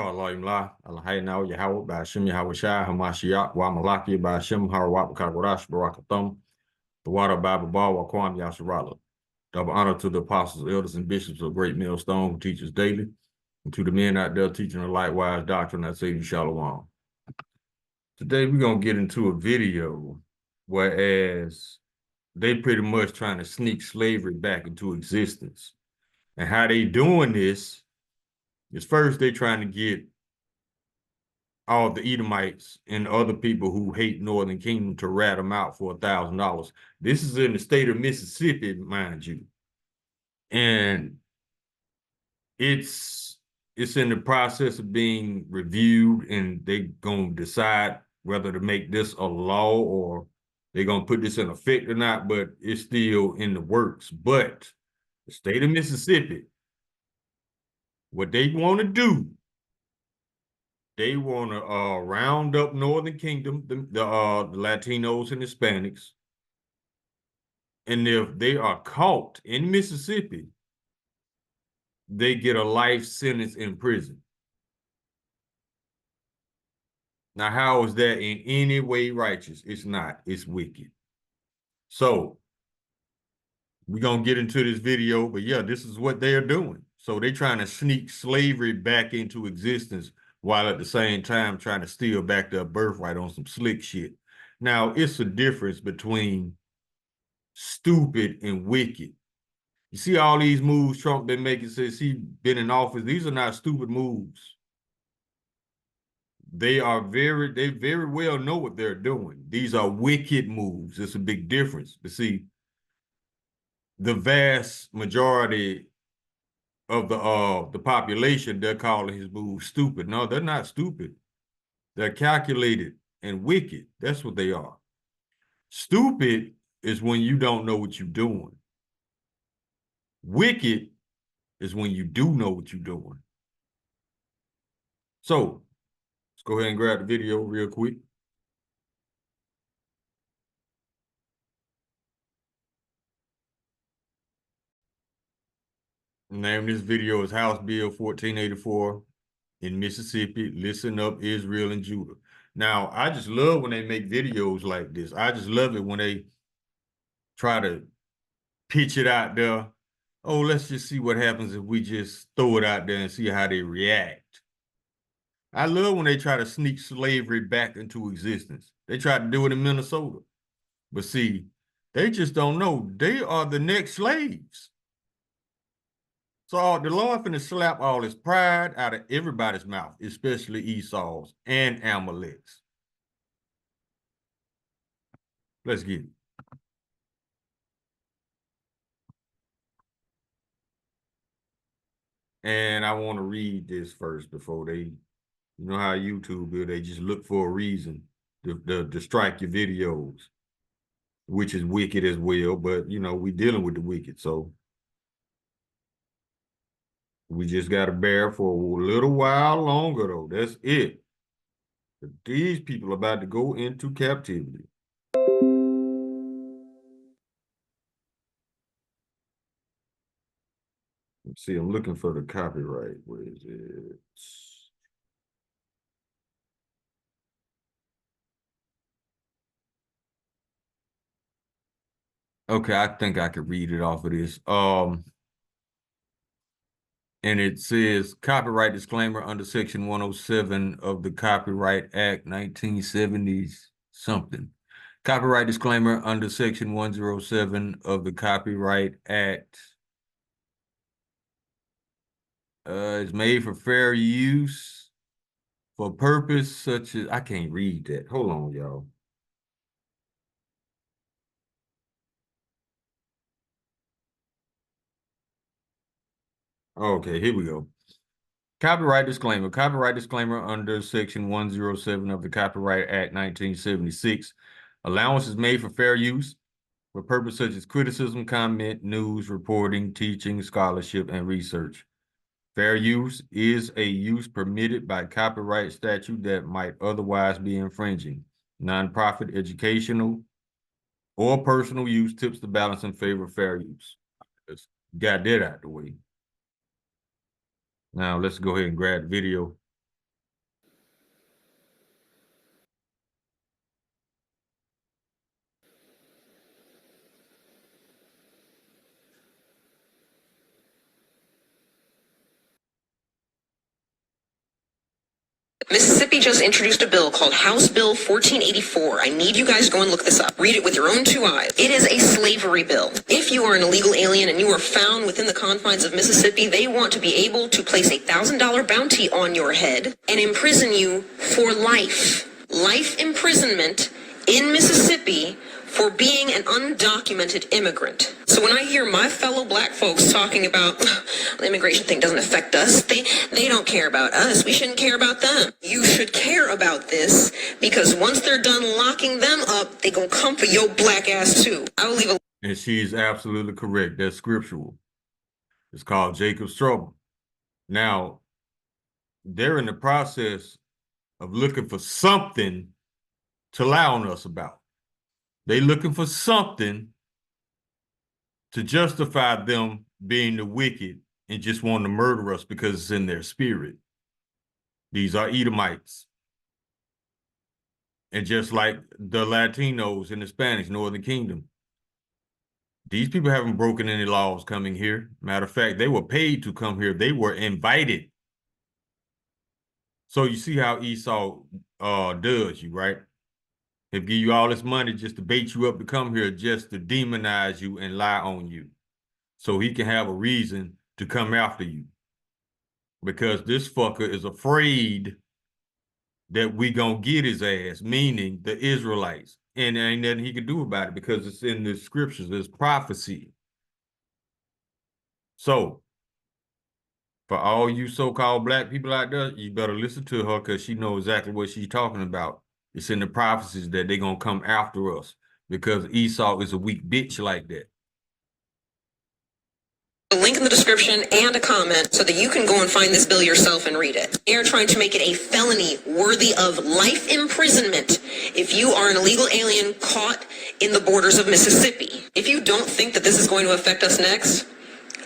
Allahim la, Allahayna Yahweh, Bashim Yahweh Shai, Hamashiach, Wamalaki, Bashim, Harawat, Kagwarash, Barakathum, the water Bible Ball, Wakwam Yasharala. Double honor to the apostles, elders, and bishops of Great Millstone who teach us daily, and to the men out there teaching the likewise doctrine, I say you Shalom. Today we're gonna get into a video whereas they pretty much trying to sneak slavery back into existence. And how they doing this is first they trying to get all the Edomites and other people who hate Northern Kingdom to rat them out for $1,000. This is in the state of Mississippi, mind you. And it's in the process of being reviewed, and they gonna decide whether to make this a law or they're gonna put this in effect or not, but it's still in the works. But the state of Mississippi, what they want to do, they want to round up Northern Kingdom, the Latinos and Hispanics, and if they are caught in Mississippi, they get a life sentence in prison. Now, how is that in any way righteous? It's not. It's wicked. So we're going to get into this video, but yeah, this is what they're doing. So they're trying to sneak slavery back into existence while at the same time trying to steal back their birthright on some slick shit. Now, it's a difference between stupid and wicked. You see all these moves Trump been making since he been in office. These are not stupid moves. They very well know what they're doing. These are wicked moves. It's a big difference. But see, the vast majority of the population, they're calling his moves stupid. No, they're not stupid. They're calculated and wicked. That's what they are. Stupid is when you don't know what you're doing. Wicked is when you do know what you're doing. So let's go ahead and grab the video real quick. The name of this video is House Bill 1484 in Mississippi. Listen up, Israel and Judah. Now, I just love when they make videos like this. I just love it when they try to pitch it out there. Oh, let's just see what happens if we just throw it out there and see how they react. I love when they try to sneak slavery back into existence. They tried to do it in Minnesota. But see, they just don't know. They are the next slaves. So the Lord finna slap all his pride out of everybody's mouth, especially Esau's and Amalek's. Let's get it. And I want to read this first before they, you know how YouTube is, they just look for a reason to strike your videos, which is wicked as well. But, you know, we dealing with the wicked, so we just got to bear for a little while longer, though. That's it. But these people are about to go into captivity. Let's see, I'm looking for the copyright. Where is it? Okay, I think I could read it off of this. And it says copyright disclaimer under Section 107 of the Copyright Act 1970 something. Copyright disclaimer under Section 107 of the Copyright Act is made for fair use for purpose such as, I can't read that. Hold on, y'all. Okay, here we go. Copyright disclaimer. Copyright disclaimer under Section 107 of the Copyright Act 1976. Allowance is made for fair use for purposes such as criticism, comment, news, reporting, teaching, scholarship, and research. Fair use is a use permitted by copyright statute that might otherwise be infringing. Nonprofit, educational, or personal use tips the balance in favor of fair use. Let's got that out the way. Now let's go ahead and grab the video Mississippi just introduced a bill called House Bill 1484. I need you guys to go and look this up. Read it with your own 2 eyes. It is a slavery bill. If you are an illegal alien and you are found within the confines of Mississippi, they want to be able to place a $1,000 bounty on your head and imprison you for life. Life imprisonment in Mississippi for being an undocumented immigrant. So when I hear my fellow black folks talking about the immigration thing doesn't affect us, they don't care about us, we shouldn't care about them. You should care about this, because once they're done locking them up, they gonna come for your black ass too. I will leave a... And she's absolutely correct. That's scriptural. It's called Jacob's trouble. Now, they're in the process of looking for something to lie on us about. They looking for something to justify them being the wicked and just wanting to murder us because it's in their spirit. These are Edomites. And just like the Latinos and Hispanics, Northern Kingdom, these people haven't broken any laws coming here. Matter of fact, they were paid to come here. They were invited. So you see how Esau does you, right? He'll give you all this money just to bait you up to come here, just to demonize you and lie on you. So he can have a reason to come after you. Because this fucker is afraid that we gonna get his ass, meaning the Israelites. And there ain't nothing he can do about it because it's in the scriptures, there's prophecy. So, for all you so-called black people out there, you better listen to her because she knows exactly what she's talking about. It's in the prophecies that they're going to come after us because Esau is a weak bitch like that. A link in the description and a comment so that you can go and find this bill yourself and read it. They are trying to make it a felony worthy of life imprisonment if you are an illegal alien caught in the borders of Mississippi. If you don't think that this is going to affect us next,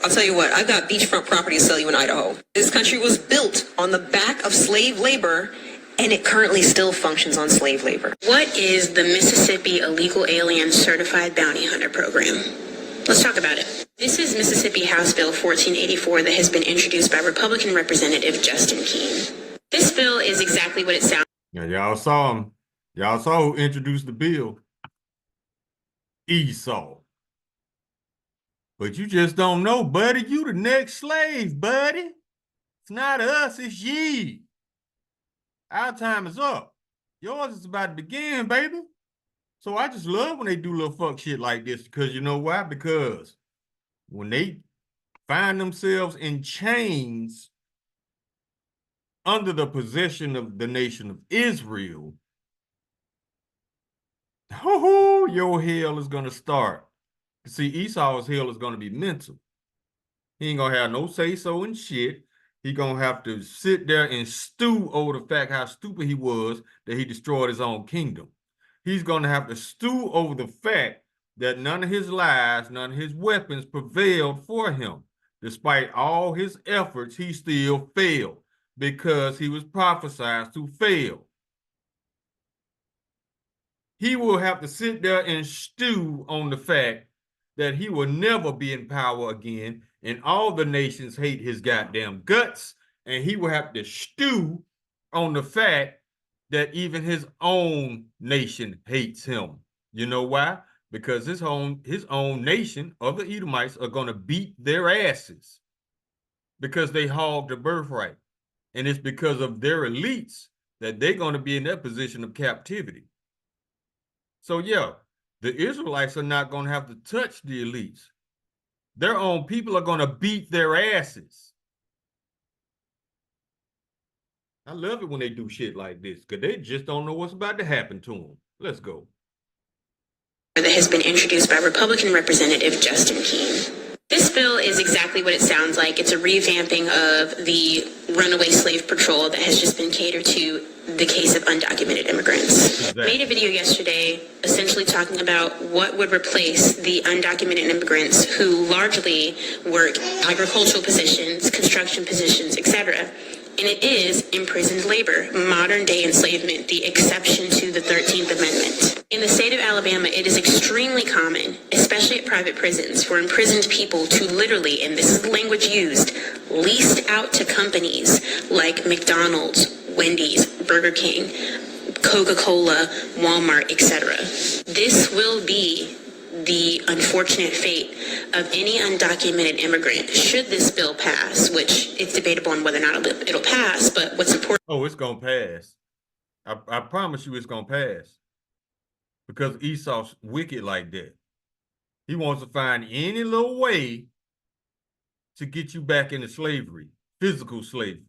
I'll tell you what, I've got beachfront property to sell you in Idaho. This country was built on the back of slave labor, and it currently still functions on slave labor. What is the Mississippi Illegal Alien Certified Bounty Hunter Program? Let's talk about it. This is Mississippi House Bill 1484 that has been introduced by Republican Representative Justin Keene. This bill is exactly what it sounds. Yeah, y'all saw him. Y'all saw who introduced the bill. Esau. But you just don't know, buddy. You the next slave, buddy. It's not us, it's ye. Our time is up. Yours is about to begin, baby. So I just love when they do little fuck shit like this because you know why? Because when they find themselves in chains under the possession of the nation of Israel, your hell is going to start. See, Esau's hell is going to be mental. He ain't going to have no say-so and shit. He going to have to sit there and stew over the fact how stupid he was that he destroyed his own kingdom. He's going to have to stew over the fact that none of his lies, none of his weapons prevailed for him. Despite all his efforts, he still failed because he was prophesied to fail. He will have to sit there and stew on the fact that he will never be in power again, and all the nations hate his goddamn guts, and he will have to stew on the fact that even his own nation hates him. You know why? Because his own nation, other Edomites, are going to beat their asses because they hogged the birthright. And it's because of their elites that they're going to be in that position of captivity. So yeah, the Israelites are not going to have to touch the elites. Their own people are going to beat their asses. I love it when they do shit like this because they just don't know what's about to happen to them. Let's go. That has been introduced by Republican Representative Justin Keene. This bill is exactly what it sounds like. It's a revamping of the runaway slave patrol that has just been catered to the case of undocumented immigrants. Exactly. Made a video yesterday essentially talking about what would replace the undocumented immigrants who largely work agricultural positions, construction positions, etc. And it is imprisoned labor, modern day enslavement, the exception to the 13th Amendment. In the state of Alabama, it is extremely common, especially at private prisons, for imprisoned people to literally, and this is the language used, leased out to companies like McDonald's, Wendy's, Burger King, Coca-Cola, Walmart, etc. This will be the unfortunate fate of any undocumented immigrant should this bill pass, which it's debatable on whether or not it'll pass, but what's important. Oh, it's gonna pass. I promise you it's gonna pass. Because Esau's wicked like that. He wants to find any little way to get you back into slavery, physical slavery,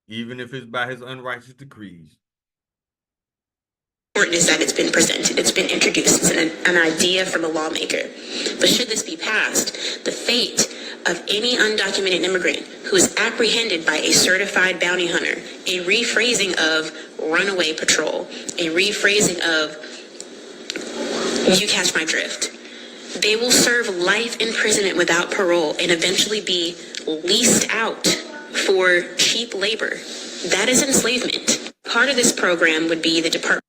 even if it's by his unrighteous decrees. Important is that it's been presented, it's been introduced, it's an idea from a lawmaker. But should this be passed, the fate of any undocumented immigrant who is apprehended by a certified bounty hunter, a rephrasing of runaway patrol, a rephrasing of you catch my drift. They will serve life imprisonment without parole and eventually be leased out for cheap labor. That is enslavement. Part of this program would be the Department.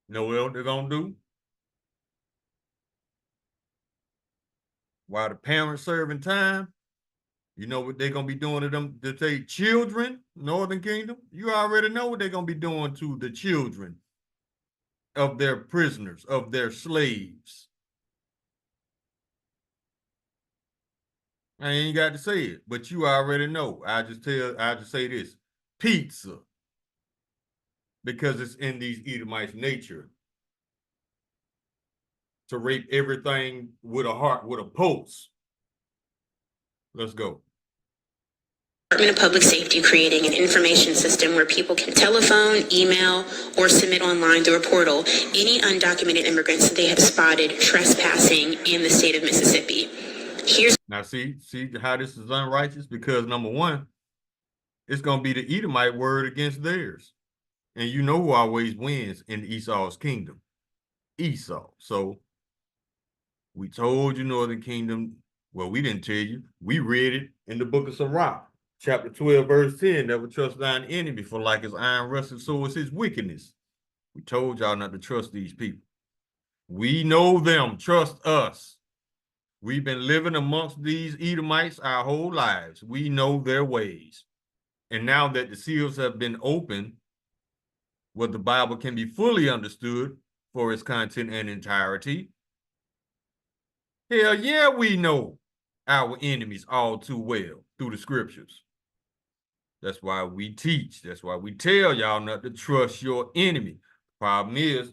Know what they're gonna do? While the parents serving time, you know what they're gonna be doing to them, to their children, Northern Kingdom? You already know what they're gonna be doing to the children of their prisoners, of their slaves. I ain't got to say it, but you already know. I just say this: pizza. Because it's in these Edomites' nature to rape everything with a heart, with a pulse. Let's go. Department of Public Safety creating an information system where people can telephone, email, or submit online through a portal any undocumented immigrants that they have spotted trespassing in the state of Mississippi. Now see how this is unrighteous? Because number one, it's gonna be the Edomite word against theirs. And you know who always wins in Esau's kingdom? Esau. So we told you, Northern Kingdom. Well, we didn't tell you. We read it in the book of Sirach, chapter 12, verse 10. Never trust thine enemy, for like his iron rusted, so is his wickedness. We told y'all not to trust these people. We know them. Trust us. We've been living amongst these Edomites our whole lives. We know their ways. And now that the seals have been opened, where the Bible can be fully understood for its content and entirety, hell yeah, we know our enemies all too well through the scriptures. That's why we teach. That's why we tell y'all not to trust your enemy. Problem is,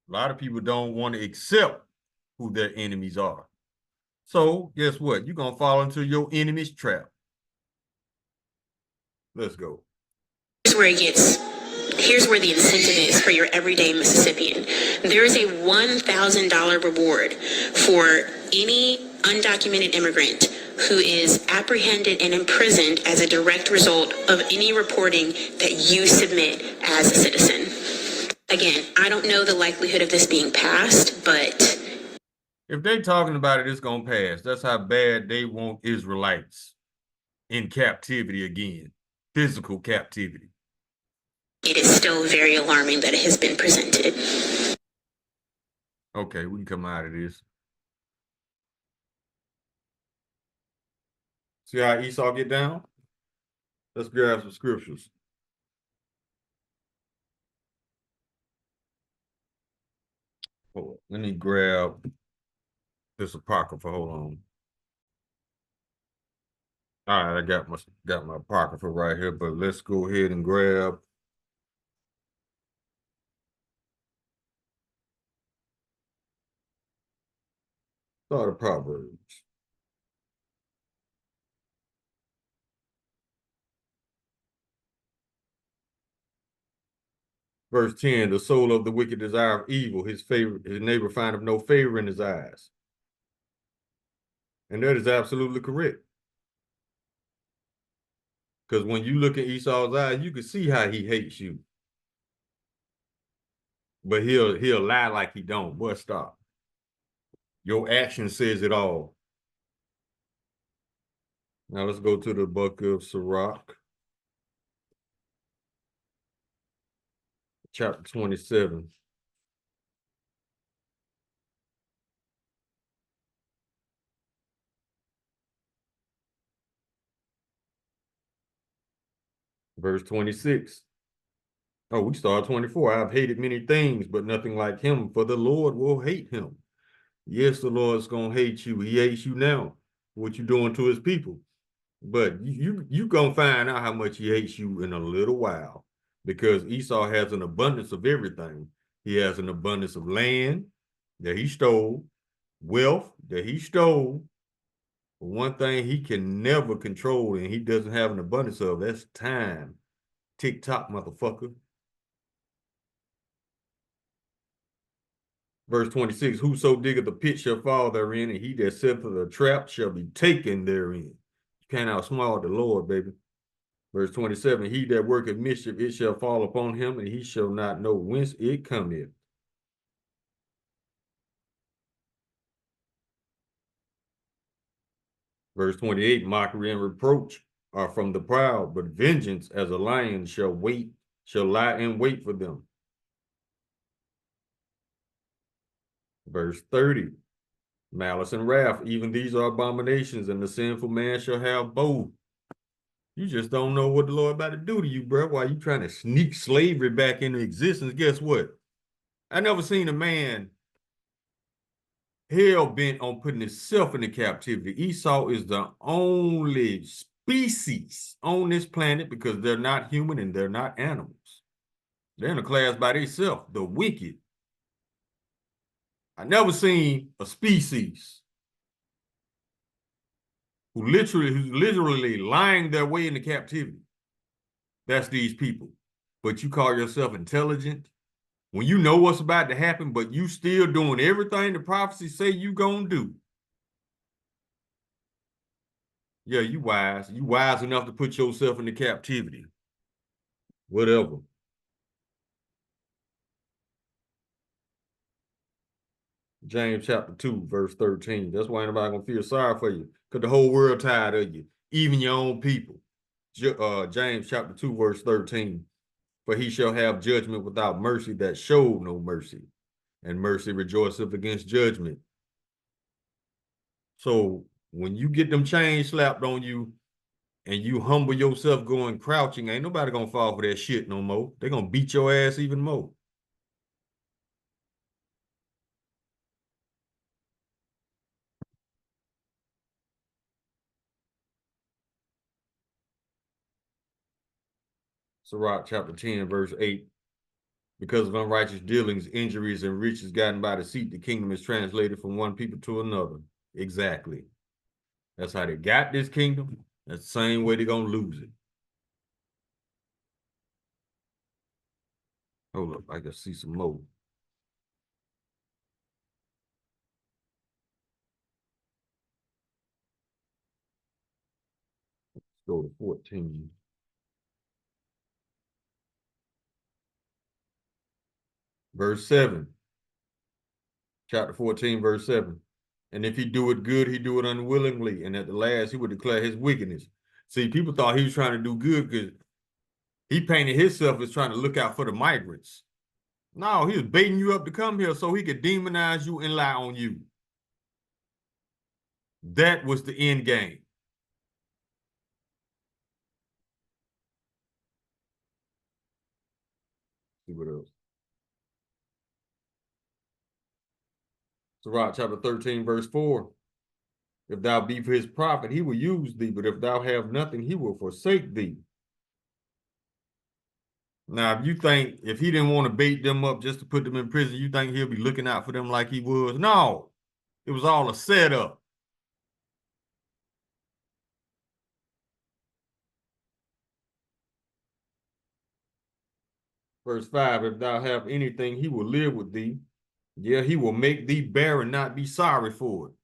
a lot of people don't want to accept who their enemies are. So guess what? You're going to fall into your enemy's trap. Let's go. Here's where the incentive is for your everyday Mississippian. There is a $1,000 reward for any undocumented immigrant who is apprehended and imprisoned as a direct result of any reporting that you submit as a citizen. Again, I don't know the likelihood of this being passed, but if they're talking about it, it's going to pass. That's how bad they want Israelites in captivity again, physical captivity. It is still very alarming that it has been presented. Okay, we can come out of this. See how Esau get down? Let's grab some scriptures. Hold on. Let me grab this apocrypha. Hold on. All right, I got my apocrypha right here, but let's go ahead and grab start of Proverbs. Verse 10, the soul of the wicked desire of evil, his neighbor findeth no favor in his eyes. And that is absolutely correct. Because when you look at Esau's eyes, you can see how he hates you. But he'll lie like he don't. Boy, stop. Your action says it all. Now let's go to the book of Sirach, chapter 27. Verse 26. Oh, we start 24. I've hated many things, but nothing like him, for the Lord will hate him. Yes, the Lord's gonna hate you. He hates you now. What you doing to his people? But you gonna find out how much he hates you in a little while, because Esau has an abundance of everything. He has an abundance of land that he stole, wealth that he stole. But one thing he can never control and he doesn't have an abundance of, that's time. Tick tock, motherfucker. Verse 26, whoso diggeth a pit shall fall therein, and he that setteth a trap shall be taken therein. You can't outsmart the Lord, baby. Verse 27, he that worketh mischief, it shall fall upon him, and he shall not know whence it cometh. Verse 28, mockery and reproach are from the proud, but vengeance as a lion shall lie in wait for them. Verse 30, malice and wrath, even these are abominations, and the sinful man shall have both. You just don't know what the Lord about to do to you, bro. While you trying to sneak slavery back into existence, guess what? I never seen a man hell bent on putting himself into captivity. Esau is the only species on this planet, because they're not human and they're not animals. They're in a class by themselves, the wicked. I never seen a species who's literally lying their way into captivity. That's these people. But you call yourself intelligent when you know what's about to happen, but you still doing everything the prophecies say you gonna do. Yeah, you wise. You wise enough to put yourself into captivity. Whatever. James chapter 2, verse 13. That's why anybody gonna feel sorry for you, because the whole world tired of you, even your own people. James chapter 2, verse 13. For he shall have judgment without mercy that showed no mercy, and mercy rejoiceth against judgment. So when you get them chains slapped on you and you humble yourself going crouching, ain't nobody gonna fall for that shit no more. They're gonna beat your ass even more. Sirach chapter 10, verse 8. Because of unrighteous dealings, injuries, and riches gotten by deceit, the kingdom is translated from one people to another. Exactly. That's how they got this kingdom. That's the same way they're gonna lose it. Hold up, I can see some more. Let's go to 14. Verse 7. Chapter 14, verse 7. And if he do it good, he do it unwillingly. And at the last, he would declare his wickedness. See, people thought he was trying to do good because he painted himself as trying to look out for the migrants. No, he was baiting you up to come here so he could demonize you and lie on you. That was the end game. See what else? Sirach chapter 13, verse 4. If thou be for his prophet, he will use thee, but if thou have nothing, he will forsake thee. Now, if you think if he didn't want to bait them up just to put them in prison, you think he'll be looking out for them like he was? No, it was all a setup. Verse 5, if thou have anything, he will live with thee. Yeah, he will make thee bear and not be sorry for it.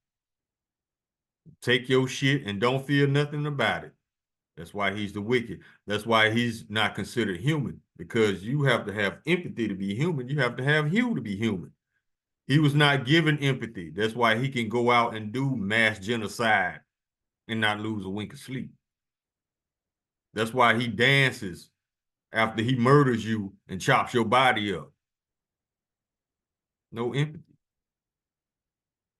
Take your shit and don't feel nothing about it. That's why he's the wicked. That's why he's not considered human, because you have to have empathy to be human. You have to have hue to be human. He was not given empathy. That's why he can go out and do mass genocide and not lose a wink of sleep. That's why he dances after he murders you and chops your body up. No empathy.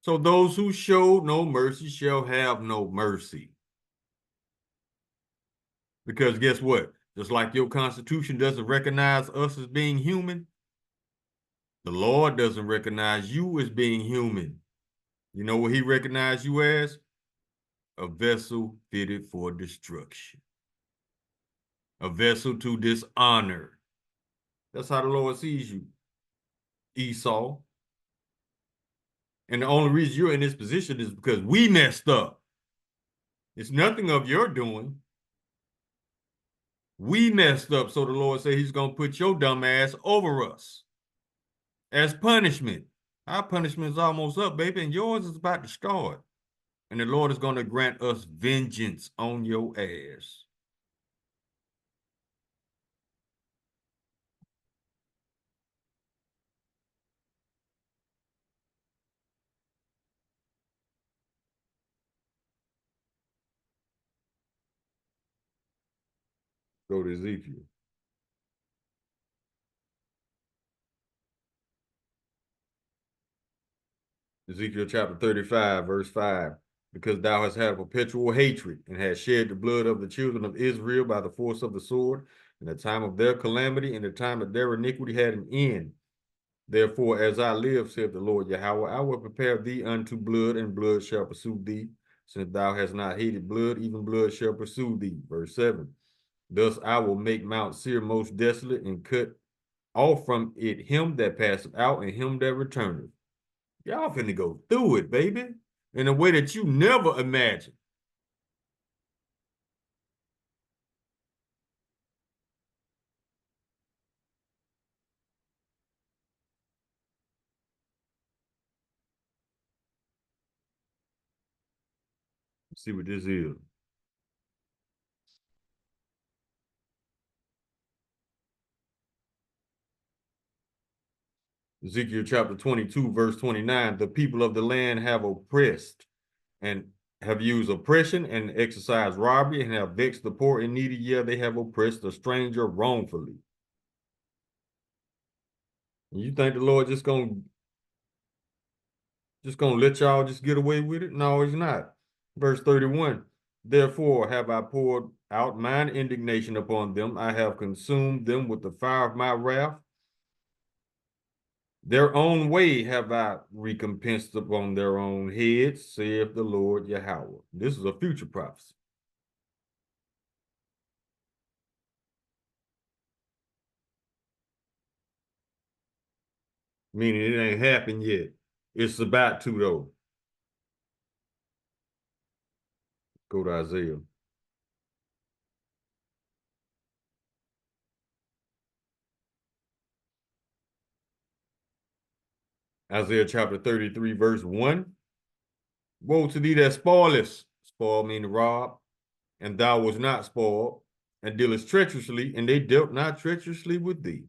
So those who show no mercy shall have no mercy. Because guess what? Just like your Constitution doesn't recognize us as being human, the Lord doesn't recognize you as being human. You know what he recognized you as? A vessel fitted for destruction, a vessel to dishonor. That's how the Lord sees you, Esau. And the only reason you're in this position is because we messed up. It's nothing of your doing. We messed up, so the Lord said he's going to put your dumb ass over us as punishment. Our punishment is almost up, baby, and yours is about to start. And the Lord is going to grant us vengeance on your ass. Go to Ezekiel. Ezekiel chapter 35, verse 5. Because thou hast had perpetual hatred and hast shed the blood of the children of Israel by the force of the sword, in the time of their calamity, and the time that their iniquity had an end. Therefore, as I live, saith the Lord Yahweh, I will prepare thee unto blood, and blood shall pursue thee. Since thou hast not hated blood, even blood shall pursue thee. Verse 7. Thus I will make Mount Seir most desolate, and cut off from it him that passeth out, and him that returneth. Y'all finna go through it, baby, in a way that you never imagined. Let's see what this is. Ezekiel chapter 22, verse 29. The people of the land have oppressed and have used oppression and exercised robbery and have vexed the poor and needy. Yeah, they have oppressed the stranger wrongfully. You think the Lord just gonna let y'all just get away with it? No, he's not. Verse 31. Therefore have I poured out mine indignation upon them. I have consumed them with the fire of my wrath. Their own way have I recompensed upon their own heads, saith the Lord Yahweh. This is a future prophecy. Meaning it ain't happened yet. It's about to, though. Go to Isaiah. Isaiah chapter 33, verse 1. Woe to thee that spoilest. Spoil meaning rob, and thou was not spoiled, and dealest treacherously, and they dealt not treacherously with thee.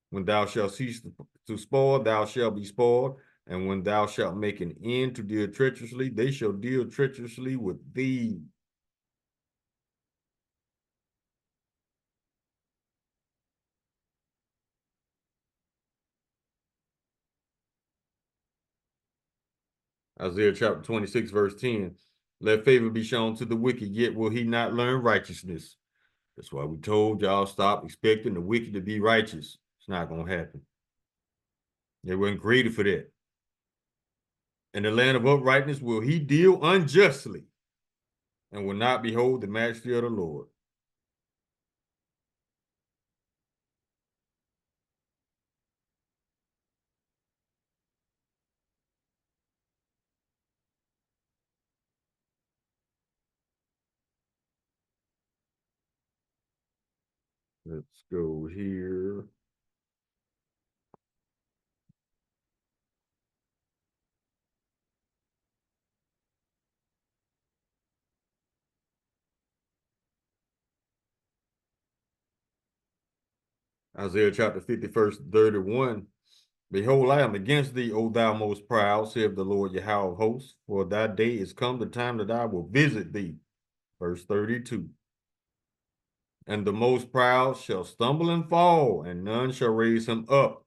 When thou shalt cease to spoil, thou shalt be spoiled, and when thou shalt make an end to deal treacherously, they shall deal treacherously with thee. Isaiah chapter 26, verse 10. Let favor be shown to the wicked, yet will he not learn righteousness. That's why we told y'all stop expecting the wicked to be righteous. It's not going to happen. They weren't created for that. In the land of uprightness will he deal unjustly, and will not behold the majesty of the Lord. Let's go here. Isaiah chapter 50, verse 31. Behold, I am against thee, O thou most proud, saith the Lord Yahweh of hosts, for thy day is come, the time that I will visit thee. Verse 32. And the most proud shall stumble and fall, and none shall raise him up.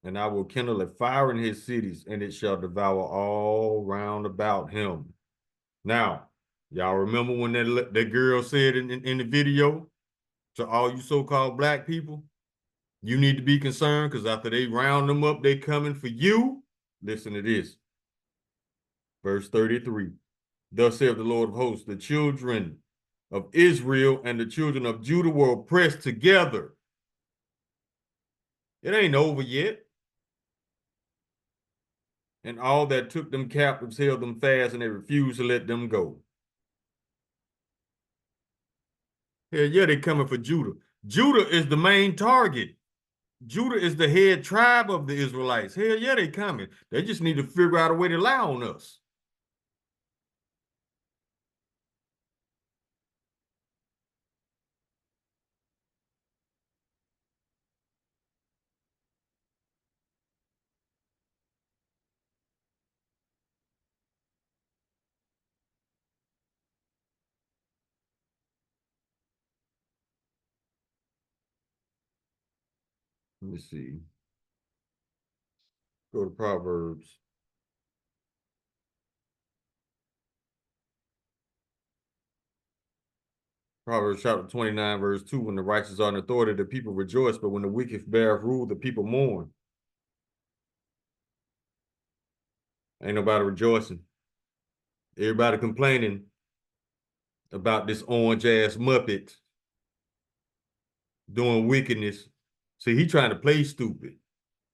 And I will kindle a fire in his cities, and it shall devour all round about him. Now, y'all remember when that girl said in the video, So all you so-called black people, you need to be concerned because after they round them up, they coming for you. Listen to this. Verse 33. Thus saith the Lord of hosts, the children of Israel and the children of Judah were oppressed together. It ain't over yet. And all that took them captives held them fast, and they refused to let them go. Hell yeah, they coming for Judah. Judah is the main target. Judah is the head tribe of the Israelites. Hell yeah, they coming. They just need to figure out a way to lie on us. Let me see. Go to Proverbs. Proverbs chapter 29, verse 2. When the righteous are in authority, the people rejoice, but when the wicked bear rule, the people mourn. Ain't nobody rejoicing. Everybody complaining about this orange ass Muppet doing wickedness. See, he trying to play stupid.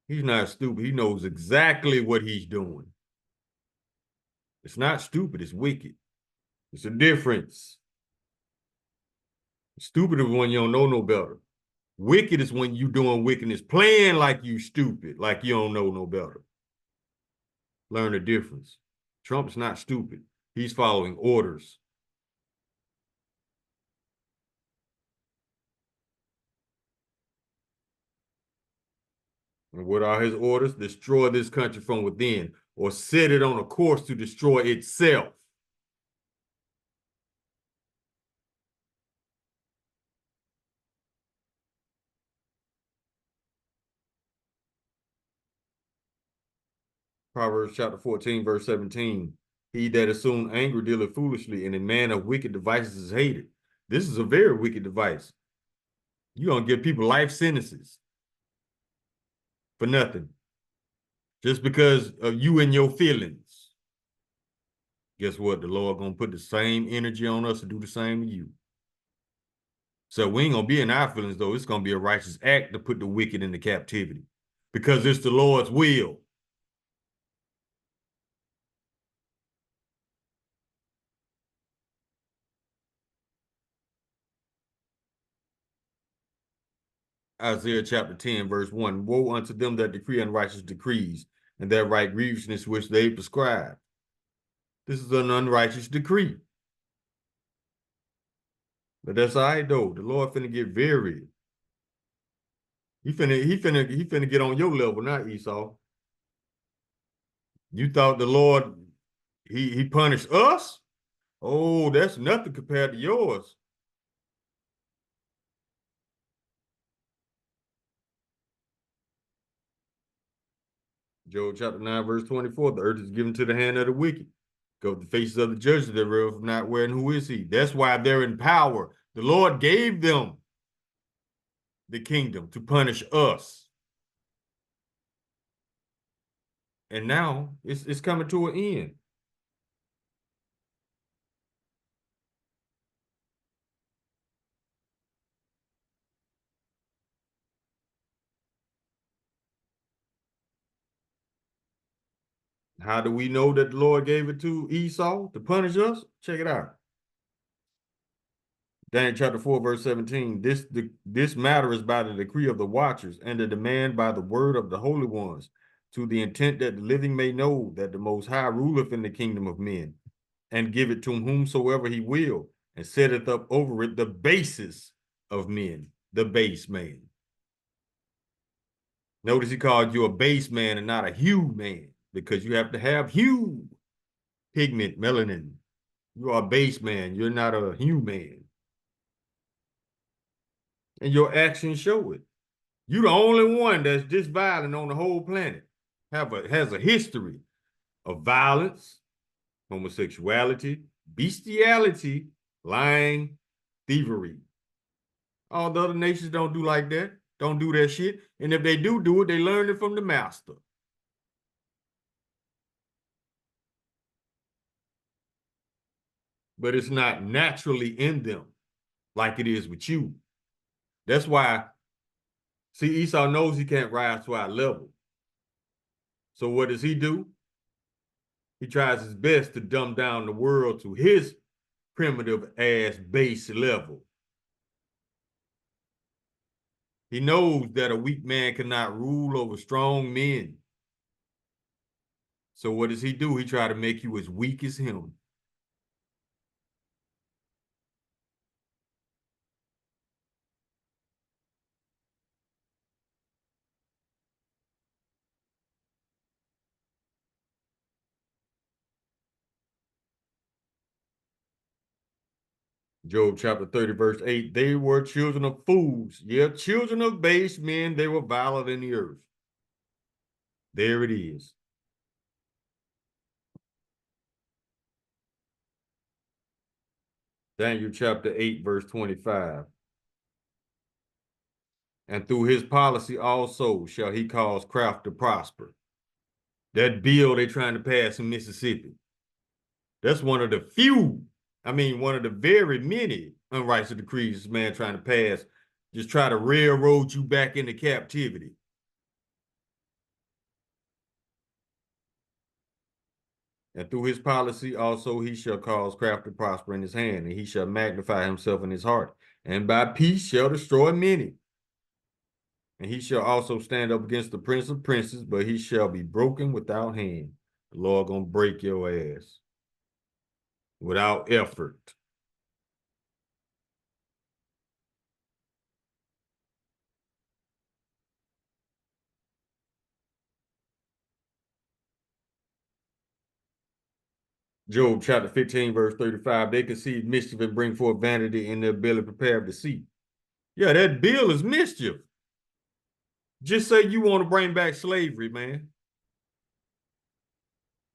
He's not stupid. He knows exactly what he's doing. It's not stupid, it's wicked. It's a difference. Stupid is when you don't know no better. Wicked is when you doing wickedness, playing like you stupid, like you don't know no better. Learn the difference. Trump's not stupid. He's following orders. And what are his orders? Destroy this country from within, or set it on a course to destroy itself. Proverbs chapter 14, verse 17. He that is soon angry dealeth foolishly, and a man of wicked devices is hated. This is a very wicked device. You're going to give people life sentences for nothing. Just because of you and your feelings. Guess what? The Lord going to put the same energy on us to do the same to you. So we ain't going to be in our feelings, though. It's going to be a righteous act to put the wicked into captivity because it's the Lord's will. Isaiah chapter 10, verse 1. Woe unto them that decree unrighteous decrees, and that write grievousness which they prescribe. This is an unrighteous decree. But that's all right, though. The Lord finna get very. He finna get on your level, not Esau. You thought the Lord, he punished us? Oh, that's nothing compared to yours. Job chapter 9, verse 24. The earth is given to the hand of the wicked. Go the faces of the judges thereof, not where and who is he? That's why they're in power. The Lord gave them the kingdom to punish us. And now it's coming to an end. How do we know that the Lord gave it to Esau to punish us? Check it out. Daniel chapter 4, verse 17. This matter is by the decree of the watchers and the demand by the word of the holy ones, to the intent that the living may know that the Most High ruleth in the kingdom of men, and give it to whomsoever he will, and setteth up over it the basis of men, the base man. Notice he called you a base man and not a hue man, because you have to have hue, pigment, melanin. You are a base man. You're not a hue man. And your actions show it. You're the only one that's this violent on the whole planet. Has a history of violence, homosexuality, bestiality, lying, thievery. All the other nations don't do like that. Don't do that shit. And if they do it, they learn it from the master. But it's not naturally in them like it is with you. That's why, see, Esau knows he can't rise to our level. So what does he do? He tries his best to dumb down the world to his primitive ass base level. He knows that a weak man cannot rule over strong men. So what does he do? He try to make you as weak as him. Job chapter 30, verse 8, they were children of fools. Yeah, children of base men, they were violent in the earth. There it is. Daniel chapter 8, verse 25. And through his policy also shall he cause craft to prosper. That bill they trying to pass in Mississippi, that's one of the few, one of the very many unrighteous decrees this man trying to pass, just try to railroad you back into captivity. And through his policy also he shall cause craft to prosper in his hand, and he shall magnify himself in his heart, and by peace shall destroy many. And he shall also stand up against the prince of princes, but he shall be broken without hand. The Lord gonna break your ass without effort. Job chapter 15, verse 35, they conceive mischief and bring forth vanity in their belly prepared deceit. Yeah, that bill is mischief. Just say you want to bring back slavery, man.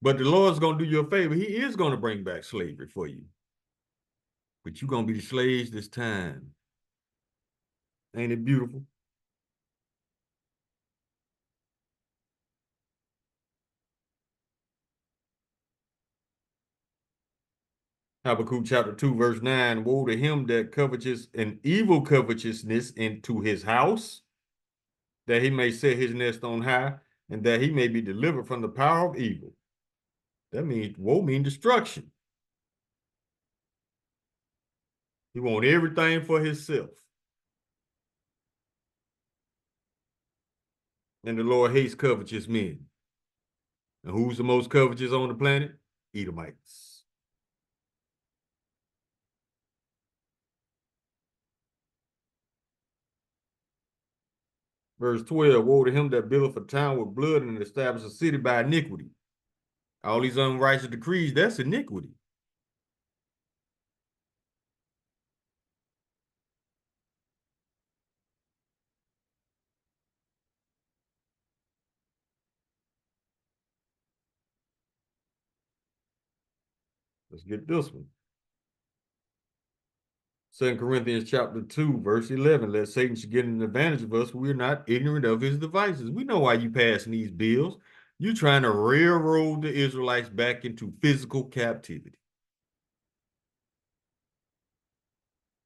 But the Lord's going to do you a favor. He is going to bring back slavery for you. But you're going to be the slaves this time. Ain't it beautiful? Habakkuk chapter 2, verse 9, woe to him that covetous an evil covetousness into his house, that he may set his nest on high, and that he may be delivered from the power of evil. That means, woe means destruction. He want everything for himself. And the Lord hates covetous men. And who's the most covetous on the planet? Edomites. Verse 12, woe to him that buildeth a town with blood and establish a city by iniquity. All these unrighteous decrees, that's iniquity. Let's get this one. 2 Corinthians chapter 2, verse 11, let Satan should get an advantage of us. We're not ignorant of his devices. We know why you passing these bills. You're trying to railroad the Israelites back into physical captivity.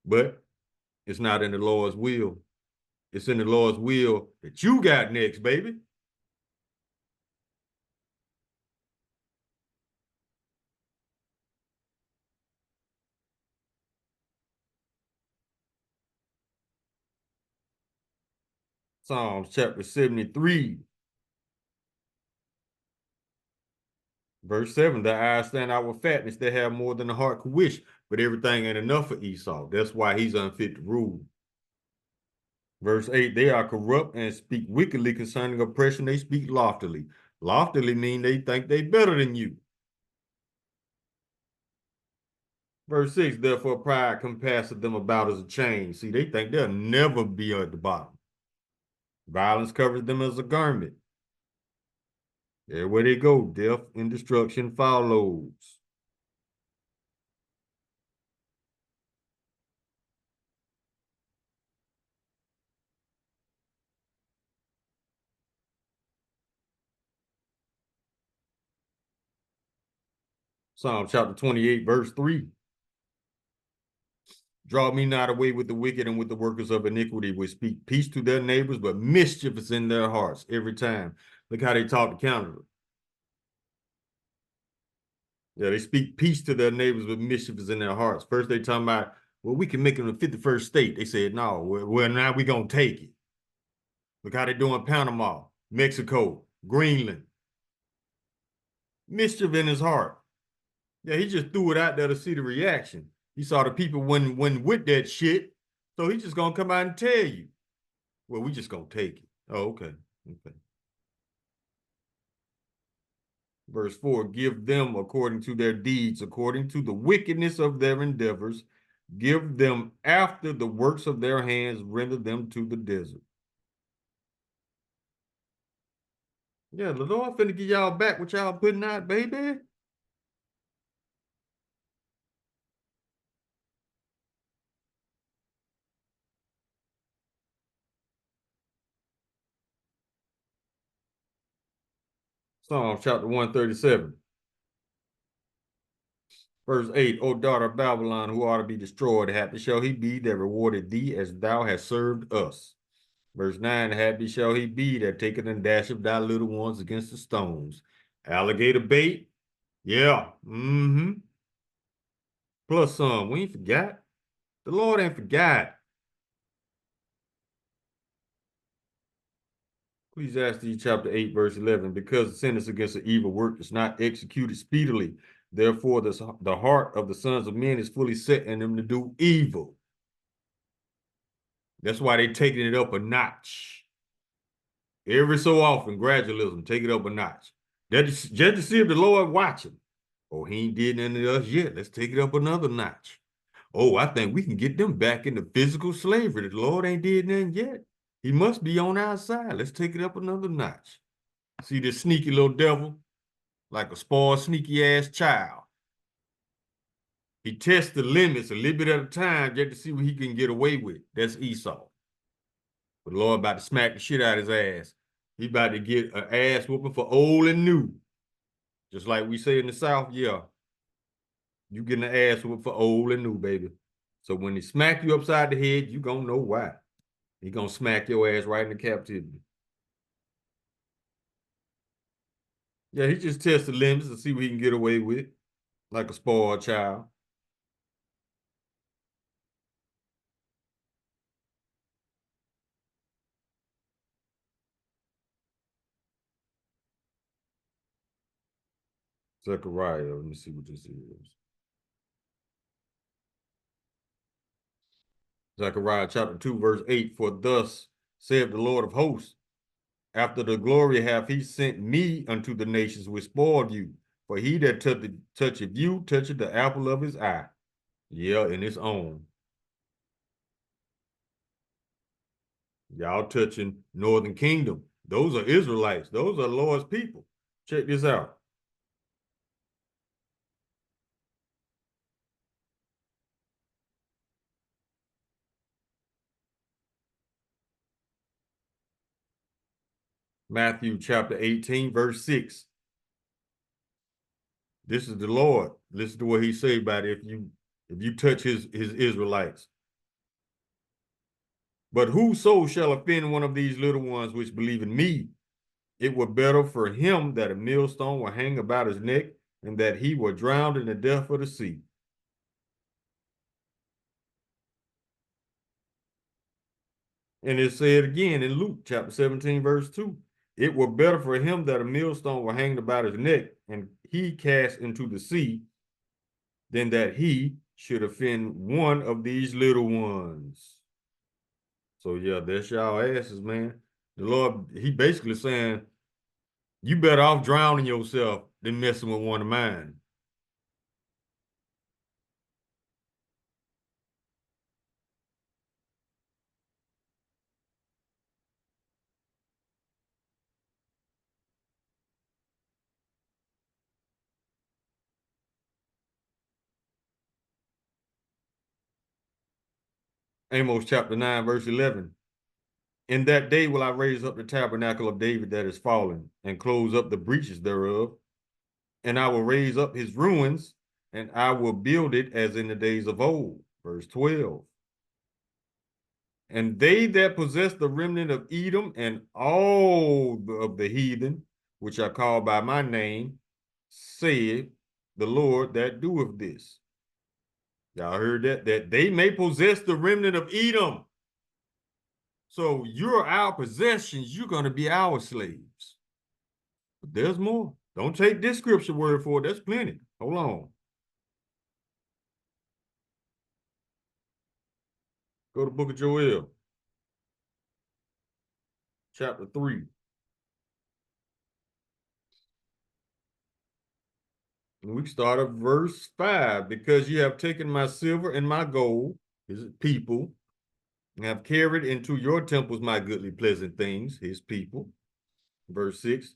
But it's not in the Lord's will. It's in the Lord's will that you got next, baby. Psalms chapter 73, verse 7, the eyes stand out with fatness, they have more than the heart could wish, but everything ain't enough for Esau. That's why he's unfit to rule. Verse 8, they are corrupt and speak wickedly concerning oppression. They speak loftily. Loftily mean they think they better than you. Verse 6, therefore pride compasseth them about as a chain. See, they think they'll never be at the bottom. Violence covers them as a garment. Everywhere they go, death and destruction follows. Psalm chapter 28, verse 3. Draw me not away with the wicked and with the workers of iniquity, which speak peace to their neighbors, but mischief is in their hearts every time. Look how they talk to Canada. Yeah, they speak peace to their neighbors, but mischief is in their hearts. First, they talking about, well, we can make them the 51st state. They said, no, well, now we going to take it. Look how they doing Panama, Mexico, Greenland. Mischief in his heart. Yeah, he just threw it out there to see the reaction. He saw the people when with that shit, so he just gonna come out and tell you. Well, we just gonna take it. Oh, okay. Okay. Verse 4, give them according to their deeds, according to the wickedness of their endeavors. Give them after the works of their hands, render them to the desert. Yeah, the Lord finna get y'all back what y'all putting out, baby. Psalm chapter 137. Verse 8, O daughter of Babylon, who ought to be destroyed, happy shall he be that rewarded thee as thou hast served us. Verse 9, happy shall he be that taketh and dasheth thy little ones against the stones. Alligator bait? Yeah. Mm-hmm. Plus some. We ain't forgot. The Lord ain't forgot. Ecclesiastes chapter 8, verse 11, because the sentence against the evil work is not executed speedily. Therefore, the heart of the sons of men is fully set in them to do evil. That's why they taking it up a notch. Every so often, gradualism, take it up a notch. Just to see if the Lord watching. Oh, he ain't did nothing to us yet. Let's take it up another notch. Oh, I think we can get them back into physical slavery. The Lord ain't did nothing yet. He must be on our side. Let's take it up another notch. See this sneaky little devil? Like a spoiled, sneaky ass child. He tests the limits a little bit at a time just to see what he can get away with. That's Esau. But the Lord about to smack the shit out of his ass. He about to get an ass whooping for old and new. Just like we say in the South, yeah. You getting an ass whooping for old and new, baby. So when he smack you upside the head, you gonna know why. He gonna smack your ass right into captivity. Yeah, he just tests the limits to see what he can get away with, like a spoiled child. Zechariah, let me see what this is. Zechariah chapter 2, verse 8, for thus saith the Lord of hosts, after the glory hath he sent me unto the nations which spoiled you. For he that toucheth you toucheth the apple of his eye. Yeah, in his own. Y'all touching Northern Kingdom. Those are Israelites. Those are Lord's people. Check this out. Matthew chapter 18, verse 6. This is the Lord. Listen to what he say about it if you touch his Israelites. But whoso shall offend one of these little ones which believe in me, it were better for him that a millstone were hang about his neck and that he were drowned in the depth of the sea. And it said again in Luke chapter 17, verse 2, it were better for him that a millstone were hanged about his neck and he cast into the sea than that he should offend one of these little ones. So yeah, that's y'all asses, man. The Lord, he basically saying, you better off drowning yourself than messing with one of mine. Amos chapter 9, verse 11. In that day will I raise up the tabernacle of David that is fallen, and close up the breaches thereof. and I will raise up his ruins, and I will build it as in the days of old. Verse 12. And they that possess the remnant of Edom and all of the heathen, which are called by my name, saith the Lord that doeth this. Y'all heard that? That they may possess the remnant of Edom. So you're our possessions. You're going to be our slaves. But there's more. Don't take this scripture word for it. There's plenty. Hold on. Go to the book of Joel, chapter 3. And we start at verse 5. Because you have taken my silver and my gold, his people, and have carried into your temples my goodly pleasant things, his people. Verse 6.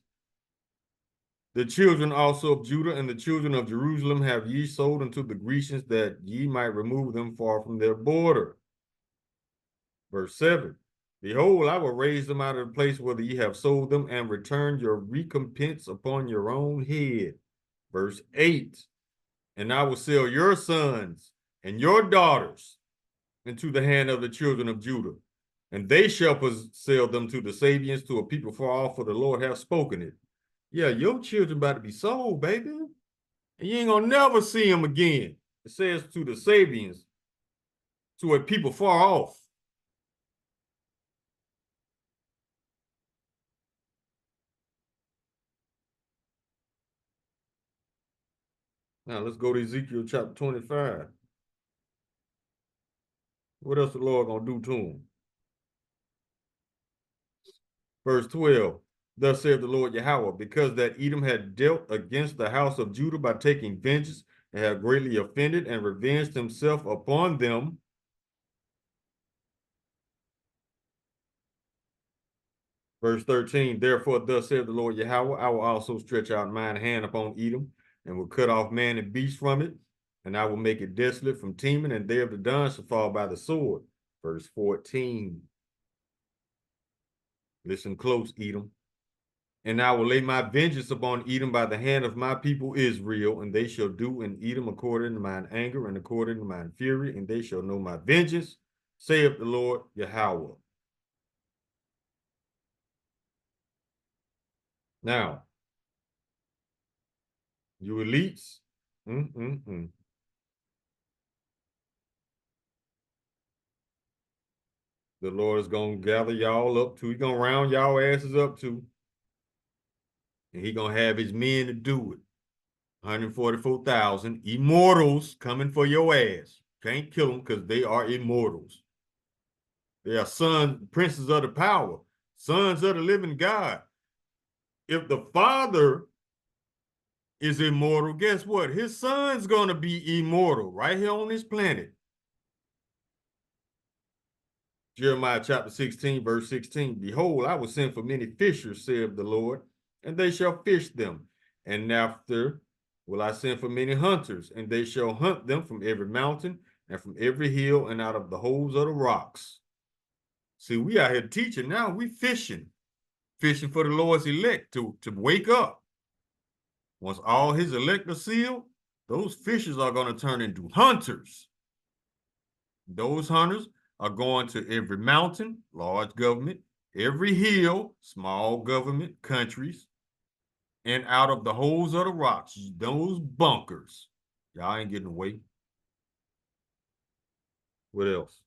The children also of Judah and the children of Jerusalem have ye sold unto the Grecians, that ye might remove them far from their border. Verse 7. Behold, I will raise them out of the place whither ye have sold them, and return your recompense upon your own head. Verse 8. And I will sell your sons and your daughters into the hand of the children of Judah, and they shall sell them to the Sabians, to a people far off, for the Lord hath spoken it. Yeah, your children about to be sold, baby. And you ain't gonna never see them again. It says to the Sabians, to a people far off. Now let's go to Ezekiel chapter 25. What else the Lord gonna do to him? Verse 12. Thus saith the Lord Yahweh, because that Edom had dealt against the house of Judah by taking vengeance, and had greatly offended and revenged himself upon them. Verse 13, therefore thus saith the Lord Yahweh, I will also stretch out mine hand upon Edom, and will cut off man and beast from it, and I will make it desolate from Teman, and there the done shall fall by the sword. Verse 14. Listen close, Edom. And I will lay my vengeance upon Edom by the hand of my people Israel, and they shall do in Edom according to mine anger and according to mine fury, and they shall know my vengeance, saith the Lord Yahweh. Now, you elites, the Lord is going to gather y'all up too. He's going to round y'all asses up too. And he's going to have his men to do it. 144,000 immortals coming for your ass. Can't kill them because they are immortals. They are sons, princes of the power, sons of the living God. If the Father is immortal, guess what? His son's going to be immortal right here on this planet. Jeremiah chapter 16, verse 16. Behold, I will send for many fishers, saith the Lord, and they shall fish them. And after will I send for many hunters, and they shall hunt them from every mountain and from every hill and out of the holes of the rocks. See, we out here teaching now. We fishing for the Lord's elect to wake up. Once all his elect are sealed, those fishers are going to turn into hunters. Those hunters are going to every mountain, large government, every hill, small government, countries, and out of the holes of the rocks, those bunkers. Y'all ain't getting away. What else?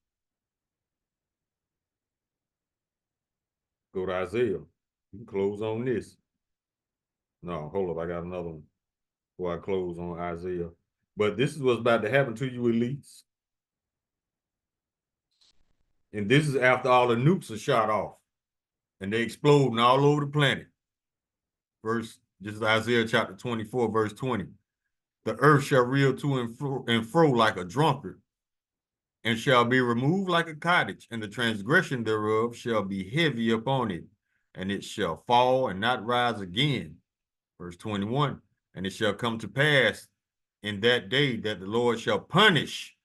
Go to Isaiah. You can close on this. No, hold up. I got another one before I close on Isaiah. But this is what's about to happen to you elites. And this is after all the nukes are shot off and they exploding all over the planet. This is Isaiah chapter 24, verse 20. The earth shall reel to and fro like a drunkard, and shall be removed like a cottage, and the transgression thereof shall be heavy upon it, and it shall fall and not rise again. Verse 21. And it shall come to pass in that day that the Lord shall punish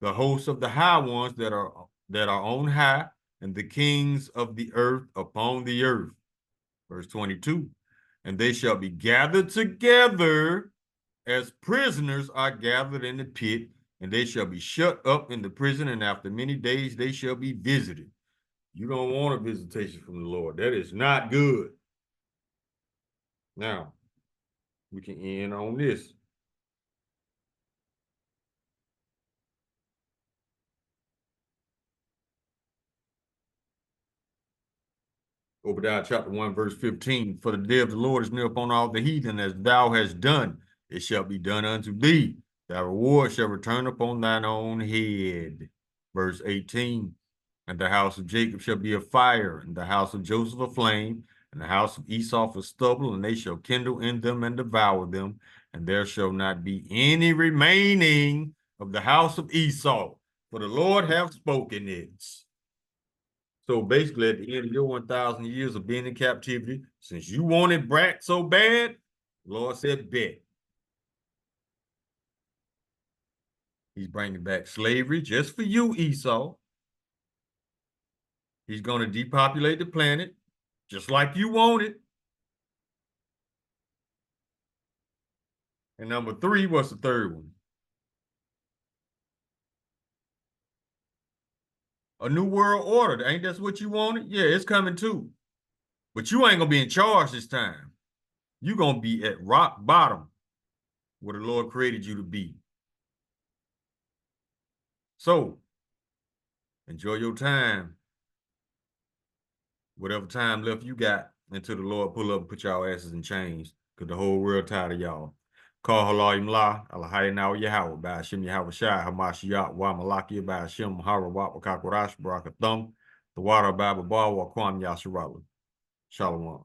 the hosts of the high ones that are on high, and the kings of the earth upon the earth. Verse 22. and they shall be gathered together as prisoners are gathered in the pit, and they shall be shut up in the prison, and after many days they shall be visited. You don't want a visitation from the Lord. That is not good. Now, we can end on this. Obadiah chapter 1, verse 15. For the day of the Lord is near upon all the heathen, as thou hast done, it shall be done unto thee. Thy reward shall return upon thine own head. Verse 18. And the house of Jacob shall be a fire, and the house of Joseph a flame, and the house of Esau a stubble, and they shall kindle in them and devour them, and there shall not be any remaining of the house of Esau, for the Lord hath spoken it. So basically, at the end of your 1,000 years of being in captivity, since you wanted brat so bad, the Lord said, bet. He's bringing back slavery just for you, Esau. He's going to depopulate the planet just like you wanted. And number 3, what's the third one? A new world order. Ain't that what you wanted? Yeah, it's coming too. But you ain't going to be in charge this time. You're going to be at rock bottom where the Lord created you to be. So, enjoy your time. Whatever time left you got until the Lord pull up and put y'all asses in chains, because the whole world tired of y'all. Call Halayim La, Alahai Now Yahweh, by Hashem Yahweh Shai, Hamashiach, Wa Malakia, by Hashem, Hara Wap, Kakorash, Barakathum, the water, Bible, Bar, Wakwam, Yasharala. Shalom.